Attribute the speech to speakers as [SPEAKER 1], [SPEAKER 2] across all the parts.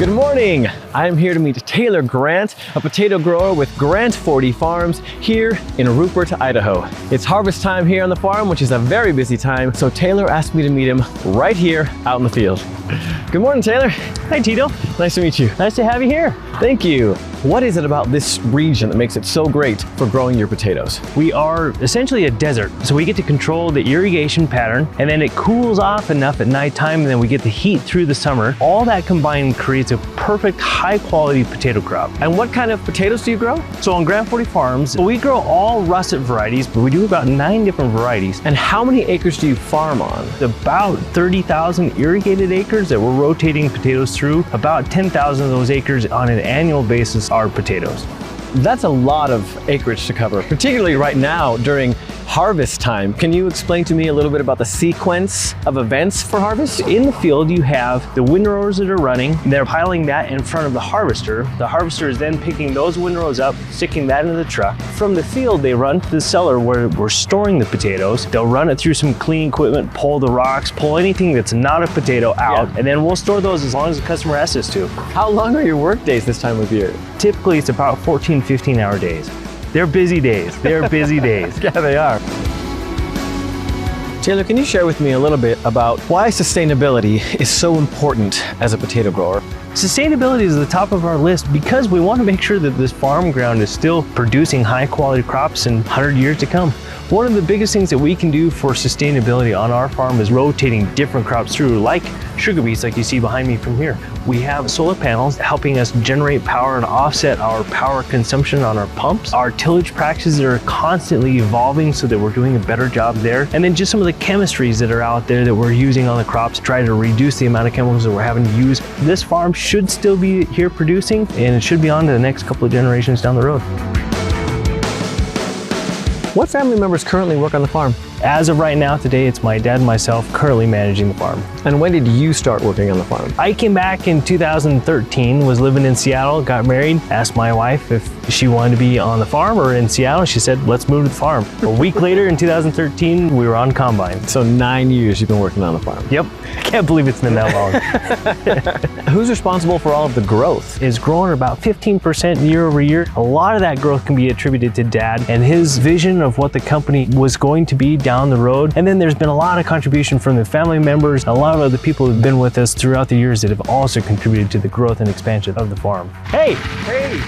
[SPEAKER 1] Good morning! I'm here to meet Taylor Grant, a potato grower with Grant 40 Farms here in Rupert, Idaho. It's harvest time here on the farm, which is a very busy time, so Taylor asked me to meet him right here out in the field. Good morning, Taylor.
[SPEAKER 2] Hi, Tito.
[SPEAKER 1] Nice to meet you.
[SPEAKER 2] Nice to have you here.
[SPEAKER 1] Thank you. What is it about this region that makes it so great for growing your potatoes?
[SPEAKER 2] We are essentially a desert, so we get to control the irrigation pattern, and then it cools off enough at nighttime, and then we get the heat through the summer. All that combined creates a perfect high-quality potato crop.
[SPEAKER 1] And what kind of potatoes do you grow?
[SPEAKER 2] So on Grant 40 Farms, we grow all russet varieties, but we do about 9 different varieties.
[SPEAKER 1] And how many acres do you farm on?
[SPEAKER 2] About 30,000 irrigated acres that we're rotating potatoes through. About 10,000 of those acres on an annual basis are potatoes.
[SPEAKER 1] That's a lot of acreage to cover, particularly right now during harvest time. Can you explain to me a little bit about the sequence of events for harvest?
[SPEAKER 2] In the field, you have the windrows that are running. They're piling that in front of the harvester. The harvester is then picking those windrows up, sticking that into the truck. From the field, they run to the cellar where we're storing the potatoes. They'll run it through some clean equipment, pull the rocks, pull anything that's not a potato out, and then we'll store those as long as the customer asks us to.
[SPEAKER 1] How long are your work days this time of year?
[SPEAKER 2] Typically, it's about 14, 15-hour days. They're busy days. They're busy days.
[SPEAKER 1] Yeah, they are. Taylor, can you share with me a little bit about why sustainability is so important as a potato grower?
[SPEAKER 2] Sustainability is at the top of our list because we want to make sure that this farm ground is still producing high quality crops in 100 years to come. One of the biggest things that we can do for sustainability on our farm is rotating different crops through, like sugar beets, like you see behind me from here. We have solar panels helping us generate power and offset our power consumption on our pumps. Our tillage practices are constantly evolving so that we're doing a better job there. And then just some of the chemistries that are out there that we're using on the crops to try to reduce the amount of chemicals that we're having to use. This farm should still be here producing, and it should be on to the next couple of generations down the road.
[SPEAKER 1] What family members currently work on the farm?
[SPEAKER 2] As of right now, today, it's my dad and myself currently managing the farm.
[SPEAKER 1] And when did you start working on the farm?
[SPEAKER 2] I came back in 2013, was living in Seattle, got married, asked my wife if she wanted to be on the farm or in Seattle. She said, let's move to the farm. A week later in 2013, we were on combine.
[SPEAKER 1] So 9 years you've been working on the farm.
[SPEAKER 2] Yep, I can't believe it's been that long.
[SPEAKER 1] Who's responsible for all of the growth?
[SPEAKER 2] It's grown about 15% year over year. A lot of that growth can be attributed to Dad and his vision of what the company was going to be down the road. And then there's been a lot of contribution from the family members, a lot of other people who've been with us throughout the years that have also contributed to the growth and expansion of the farm.
[SPEAKER 1] Hey!
[SPEAKER 3] Hey,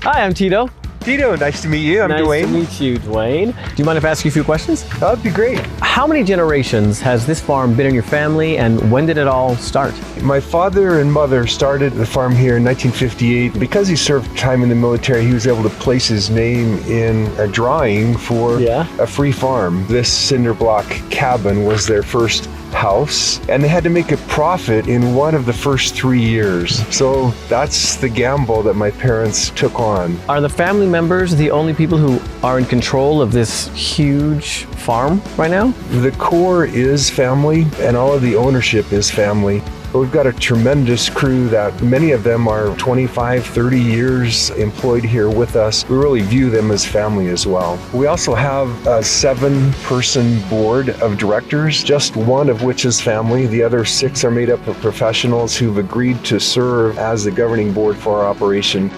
[SPEAKER 1] Hi, I'm Tito.
[SPEAKER 3] Tito, nice to meet you. I'm Dwayne.
[SPEAKER 1] Nice to meet you, Dwayne. Do you mind if I ask you a few questions?
[SPEAKER 3] That'd be great.
[SPEAKER 1] How many generations has this farm been in your family, and when did it all start?
[SPEAKER 3] My father and mother started the farm here in 1958. Because he served time in the military, he was able to place his name in a drawing for a free farm. This cinder block cabin was their first house, and they had to make a profit in one of the first 3 years. So that's the gamble that my parents took on.
[SPEAKER 1] Are the family members the only people who are in control of this huge farm right now?
[SPEAKER 3] The core is family, and all of the ownership is family. We've got a tremendous crew that many of them are 25, 30 years employed here with us. We really view them as family as well. We also have a 7-person board of directors, just one of which is family. The other 6 are made up of professionals who've agreed to serve as the governing board for our operation.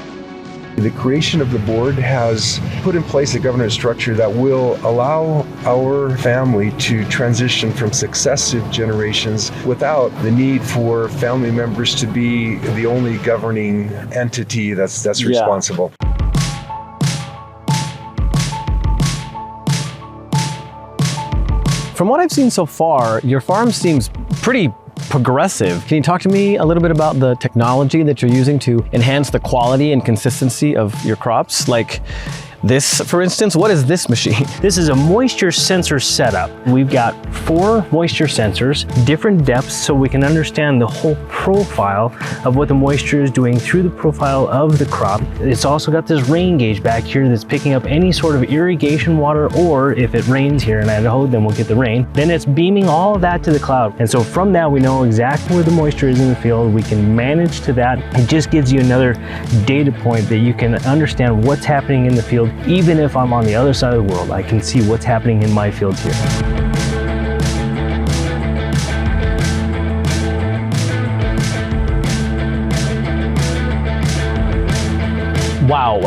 [SPEAKER 3] The creation of the board has put in place a governance structure that will allow our family to transition from successive generations without the need for family members to be the only governing entity that's responsible.
[SPEAKER 1] From what I've seen so far, your farm seems pretty progressive. Can you talk to me a little bit about the technology that you're using to enhance the quality and consistency of your crops? Like this, for instance, what is this machine?
[SPEAKER 2] This is a moisture sensor setup. We've got 4 moisture sensors, different depths, so we can understand the whole profile of what the moisture is doing through the profile of the crop. It's also got this rain gauge back here that's picking up any sort of irrigation water, or if it rains here in Idaho, then we'll get the rain. Then it's beaming all of that to the cloud. And so from that, we know exactly where the moisture is in the field. We can manage to that. It just gives you another data point that you can understand what's happening in the field. Even if I'm on the other side of the world, I can see what's happening in my field here.
[SPEAKER 1] Wow,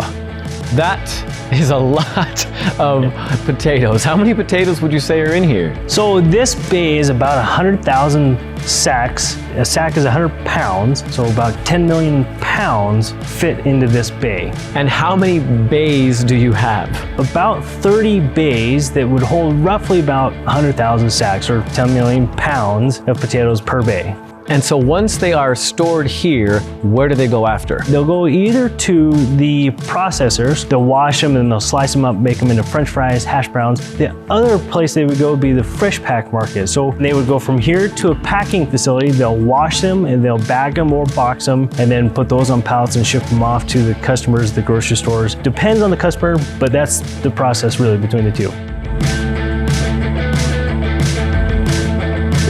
[SPEAKER 1] that is a lot of potatoes. How many potatoes would you say are in here?
[SPEAKER 2] So this bay is about 100,000 sacks. A sack is 100 pounds, so about 10 million pounds fit into this bay.
[SPEAKER 1] And how many bays do you have?
[SPEAKER 2] About 30 bays that would hold roughly about 100,000 sacks or 10 million pounds of potatoes per bay.
[SPEAKER 1] And so once they are stored here, where do they go after?
[SPEAKER 2] They'll go either to the processors, they'll wash them and they'll slice them up, make them into French fries, hash browns. The other place they would go would be the fresh pack market. So they would go from here to a packing facility, they'll wash them and they'll bag them or box them and then put those on pallets and ship them off to the customers, the grocery stores. Depends on the customer, but that's the process really between the two.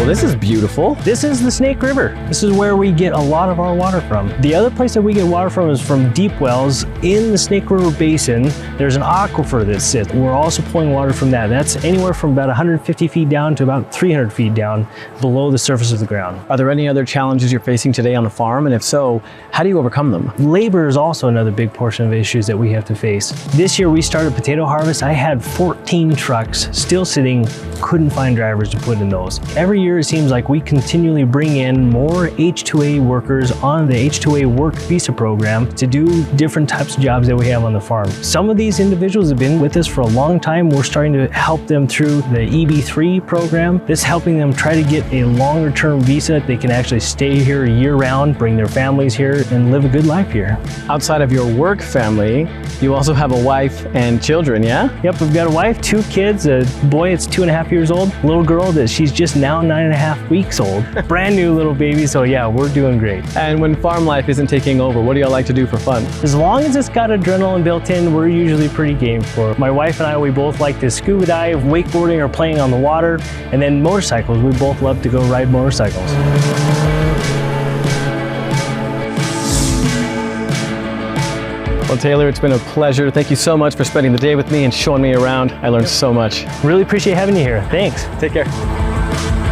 [SPEAKER 1] Well, this is beautiful.
[SPEAKER 2] This is the Snake River. This is where we get a lot of our water from. The other place that we get water from is from deep wells in the Snake River Basin. There's an aquifer that sits. We're also pulling water from that. That's anywhere from about 150 feet down to about 300 feet down below the surface of the ground.
[SPEAKER 1] Are there any other challenges you're facing today on the farm? And if so, how do you overcome them?
[SPEAKER 2] Labor is also another big portion of issues that we have to face. This year we started potato harvest. I had 14 trucks still sitting, couldn't find drivers to put in those. Every year it seems like we continually bring in more H-2A workers on the H-2A work visa program to do different types of jobs that we have on the farm. Some of these individuals have been with us for a long time. We're starting to help them through the EB3 program. This is helping them try to get a longer term visa. They can actually stay here year round, bring their families here and live a good life here.
[SPEAKER 1] Outside of your work family, you also have a wife and children, yeah?
[SPEAKER 2] Yep, we've got a wife, 2 kids, a boy that's 2.5 years old, a little girl that she's just now 9.5 weeks old. Brand new little baby, so yeah, we're doing great.
[SPEAKER 1] And when farm life isn't taking over, what do y'all like to do for fun?
[SPEAKER 2] As long as it's got adrenaline built in, we're usually pretty game for it. My wife and I, we both like to scuba dive, wakeboarding, or playing on the water. And then motorcycles, we both love to go ride motorcycles.
[SPEAKER 1] Well, Taylor, it's been a pleasure. Thank you so much for spending the day with me and showing me around. I learned so much.
[SPEAKER 2] Really appreciate having you here. Thanks.
[SPEAKER 1] Take care.